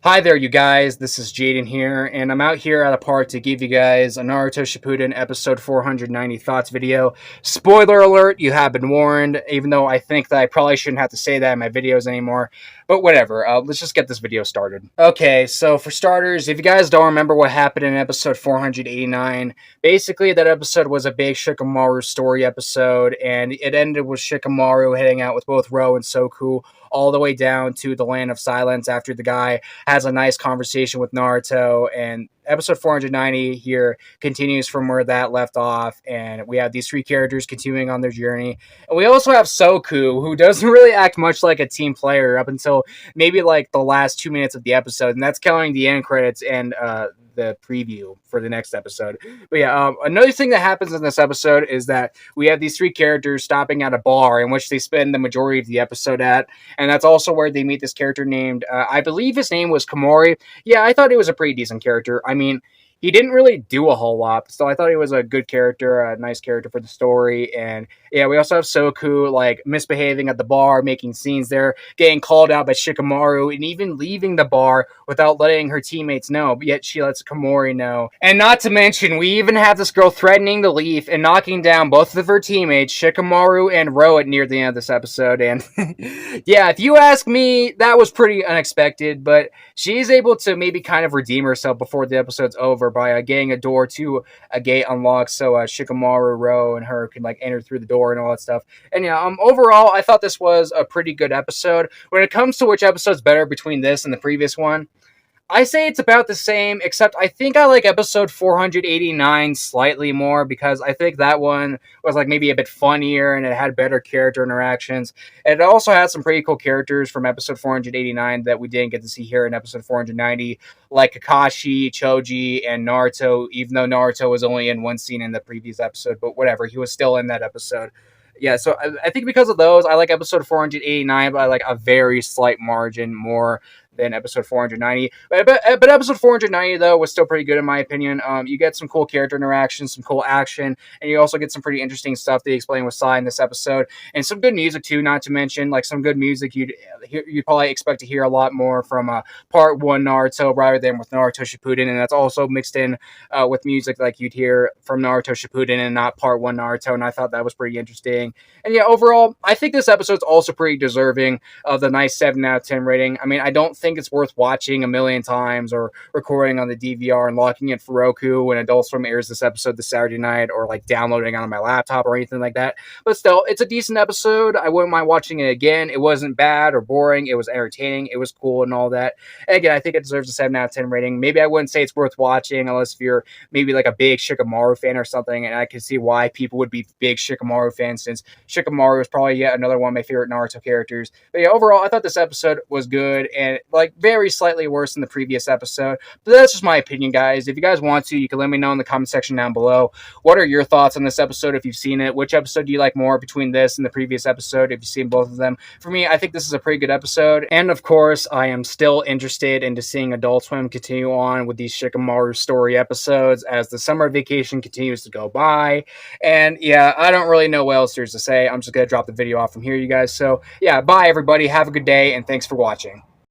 Hi there, you guys. This is Jaden here, and I'm out here at a park to give you guys a Naruto Shippuden episode 490 thoughts video. Spoiler alert, you have been warned, even though I think that I probably shouldn't have to say that in my videos anymore. But whatever, let's just get this video started. Okay, so for starters, if you guys don't remember what happened in episode 489, basically that episode was a big Shikamaru story episode, and it ended with Shikamaru heading out with both Ro and Soku all the way down to the Land of Silence after the guy has a nice conversation with Naruto. And episode 490 here continues from where that left off. And we have these three characters continuing on their journey. And we also have Soku, who doesn't really act much like a team player up until maybe like the last 2 minutes of the episode. And that's counting the end credits and the preview for the next episode. But yeah, another thing that happens in this episode is that we have these three characters stopping at a bar in which they spend the majority of the episode at, and that's also where they meet this character named, I believe his name was Komori. Yeah, I thought he was a pretty decent character. I mean, he didn't really do a whole lot, so I thought he was a good character, a nice character for the story. And yeah, we also have Soku like misbehaving at the bar, making scenes there, getting called out by Shikamaru, and even leaving the bar without letting her teammates know. But yet she lets Komori know. And not to mention, we even have this girl threatening to leave and knocking down both of her teammates, Shikamaru and Ro, near the end of this episode. And yeah, if you ask me, that was pretty unexpected, but she is able to maybe kind of redeem herself before the episode's over by getting a door to a gate unlocked, so Shikamaru, Ro, and her can like enter through the door and all that stuff. And yeah, overall, I thought this was a pretty good episode. When it comes to which episode's better between this and the previous one, I say it's about the same, except I think I like episode 489 slightly more because I think that one was like maybe a bit funnier and it had better character interactions. And it also had some pretty cool characters from episode 489 that we didn't get to see here in episode 490, like Kakashi, Choji, and Naruto, even though Naruto was only in one scene in the previous episode, but whatever, he was still in that episode. Yeah, so I think because of those, I like episode 489 by like a very slight margin more than episode 490. But episode 490, though, was still pretty good in my opinion. You get some cool character interactions, some cool action, and you also get some pretty interesting stuff they explain with Sai in this episode, and some good music too. Not to mention, like some good music you'd probably expect to hear a lot more from Part One Naruto rather than with Naruto Shippuden, and that's also mixed in with music like you'd hear from Naruto Shippuden and not Part One Naruto. And I thought that was pretty interesting. And yeah, overall, I think this episode's also pretty deserving of the nice 7 out of 10 rating. I mean, I don't think it's worth watching a million times or recording on the DVR and locking it for Roku when Adult Swim airs this episode this Saturday night, or like downloading it on my laptop or anything like that. But still, it's a decent episode. I wouldn't mind watching it again. It wasn't bad or boring. It was entertaining. It was cool and all that. And again, I think it deserves a 7 out of 10 rating. Maybe I wouldn't say it's worth watching unless if you're maybe like a big Shikamaru fan or something, and I can see why people would be big Shikamaru fans since Shikamaru is probably yet another one of my favorite Naruto characters. But yeah, overall, I thought this episode was good and like very slightly worse than the previous episode. But that's just my opinion, guys. If you guys want to, you can let me know in the comment section down below. What are your thoughts on this episode if you've seen it? Which episode do you like more between this and the previous episode if you've seen both of them? For me, I think this is a pretty good episode. And of course, I am still interested into seeing Adult Swim continue on with these Shikamaru story episodes as the summer vacation continues to go by. And yeah, I don't really know what else there's to say. I'm just going to drop the video off from here, you guys. So yeah, bye everybody. Have a good day and thanks for watching.